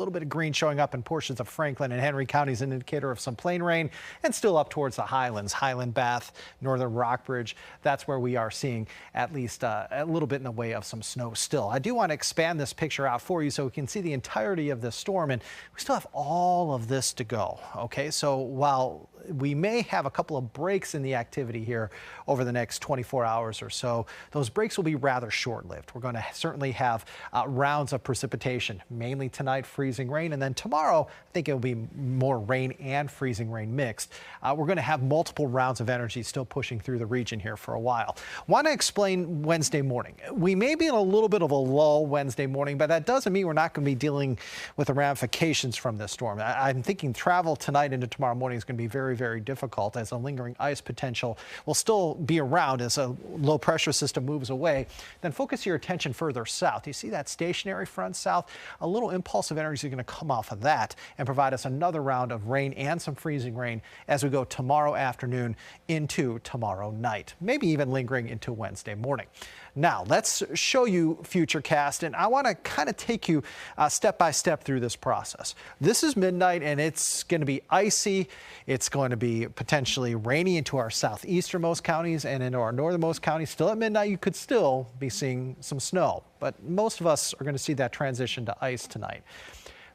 A little bit of green showing up in portions of Franklin and Henry counties, an indicator of some plain rain, and still up towards the highlands, Highland, Bath, northern Rockbridge. That's where we are seeing at least a little bit in the way of some snow still. I do want to expand this picture out for you so we can see the entirety of this storm, and we still have all of this to go. Okay, so while we may have a couple of breaks in the activity here over the next 24 hours or so, those breaks will be rather short-lived. We're going to certainly have rounds of precipitation, mainly tonight, freezing rain, and then tomorrow I think it'll be more rain and freezing rain mixed. We're going to have multiple rounds of energy still pushing through the region here for a while. Want to explain Wednesday morning. We may be in a little bit of a lull Wednesday morning, but that doesn't mean we're not going to be dealing with the ramifications from this storm. I'm thinking travel tonight into tomorrow morning is going to be very difficult, as a lingering ice potential will still be around as a low pressure system moves away. Then focus your attention further south. You see that stationary front south? A little impulse of energy is going to come off of that and provide us another round of rain and some freezing rain as we go tomorrow afternoon into tomorrow night, maybe even lingering into Wednesday morning. Now let's show you Futurecast, and I want to kind of take you step by step through this process. This is midnight and it's going to be icy. It's going to be potentially rainy into our southeasternmost counties and into our northernmost counties. Still at midnight, you could still be seeing some snow, but most of us are going to see that transition to ice tonight.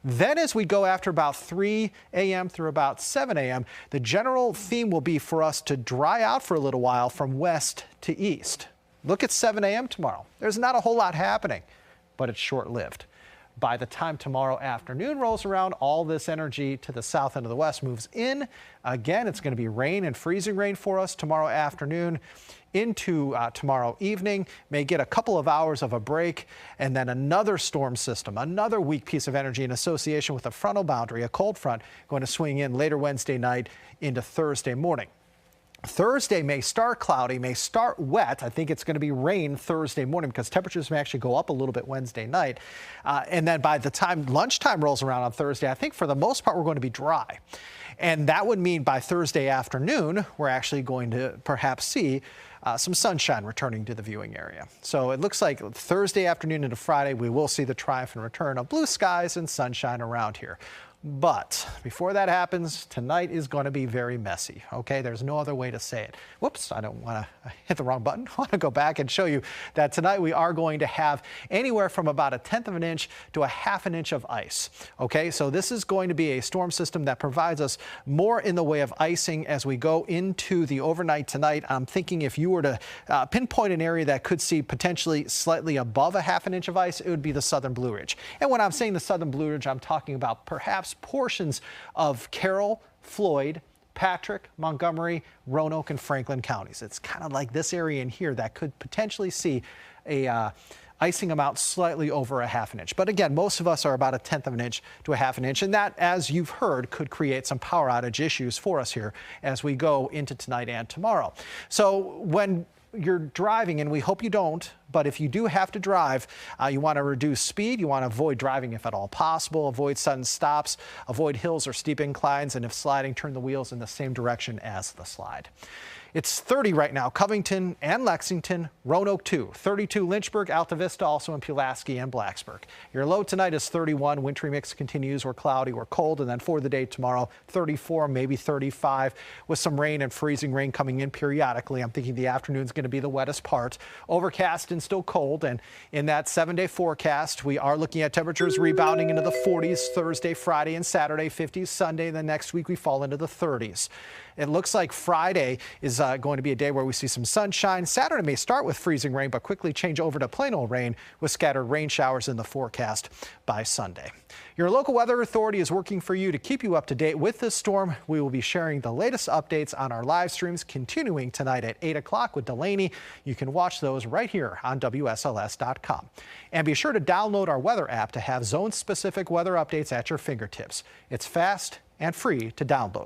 Then as we go after about 3 a.m. through about 7 a.m., the general theme will be for us to dry out for a little while from west to east. Look at 7 a.m. tomorrow. There's not a whole lot happening, but it's short-lived. By the time tomorrow afternoon rolls around, all this energy to the south and to the west moves in. Again, it's going to be rain and freezing rain for us tomorrow afternoon into tomorrow evening. May get a couple of hours of a break, and then another storm system, another weak piece of energy in association with a frontal boundary, a cold front, going to swing in later Wednesday night into Thursday morning. Thursday may start cloudy, may start wet. I think it's going to be rain Thursday morning because temperatures may actually go up a little bit Wednesday night. And then by the time lunchtime rolls around on Thursday, I think for the most part we're going to be dry. And that would mean by Thursday afternoon, we're actually going to perhaps see some sunshine returning to the viewing area. So it looks like Thursday afternoon into Friday, we will see the triumphant return of blue skies and sunshine around here. But before that happens, tonight is going to be very messy. Okay, there's no other way to say it. Whoops, I don't want to hit the wrong button. I want to go back and show you that tonight we are going to have anywhere from about 1/10 of an inch to 1/2 inch of ice. Okay, so this is going to be a storm system that provides us more in the way of icing as we go into the overnight tonight. I'm thinking if you were to pinpoint an area that could see potentially slightly above 1/2 inch of ice, it would be the southern Blue Ridge. And when I'm saying the southern Blue Ridge, I'm talking about perhaps portions of Carroll, Floyd, Patrick, Montgomery, Roanoke, and Franklin counties. It's kind of like this area in here that could potentially see a icing amount slightly over 1/2 inch. But again, most of us are about 1/10 of an inch to 1/2 inch. And that, as you've heard, could create some power outage issues for us here as we go into tonight and tomorrow. So when you're driving, and we hope you don't, but if you do have to drive, you want to reduce speed. You want to avoid driving if at all possible. Avoid sudden stops. Avoid hills or steep inclines. And if sliding, turn the wheels in the same direction as the slide. It's 30 right now, Covington and Lexington, Roanoke 2, 32 Lynchburg, Alta Vista, also in Pulaski and Blacksburg. Your low tonight is 31. Wintry mix continues. We're cloudy, we're cold. And then for the day tomorrow, 34, maybe 35, with some rain and freezing rain coming in periodically. I'm thinking the afternoon is going to be the wettest part. Overcast and still cold. And in that 7-day forecast, we are looking at temperatures rebounding into the 40s Thursday, Friday, and Saturday, 50s Sunday. And then next week we fall into the 30s. It looks like Friday is going to be a day where we see some sunshine. Saturday may start with freezing rain, but quickly change over to plain old rain with scattered rain showers in the forecast by Sunday. Your local weather authority is working for you to keep you up to date with this storm. We will be sharing the latest updates on our live streams continuing tonight at 8 o'clock with Delaney. You can watch those right here on WSLS.com. And be sure to download our weather app to have zone-specific weather updates at your fingertips. It's fast and free to download.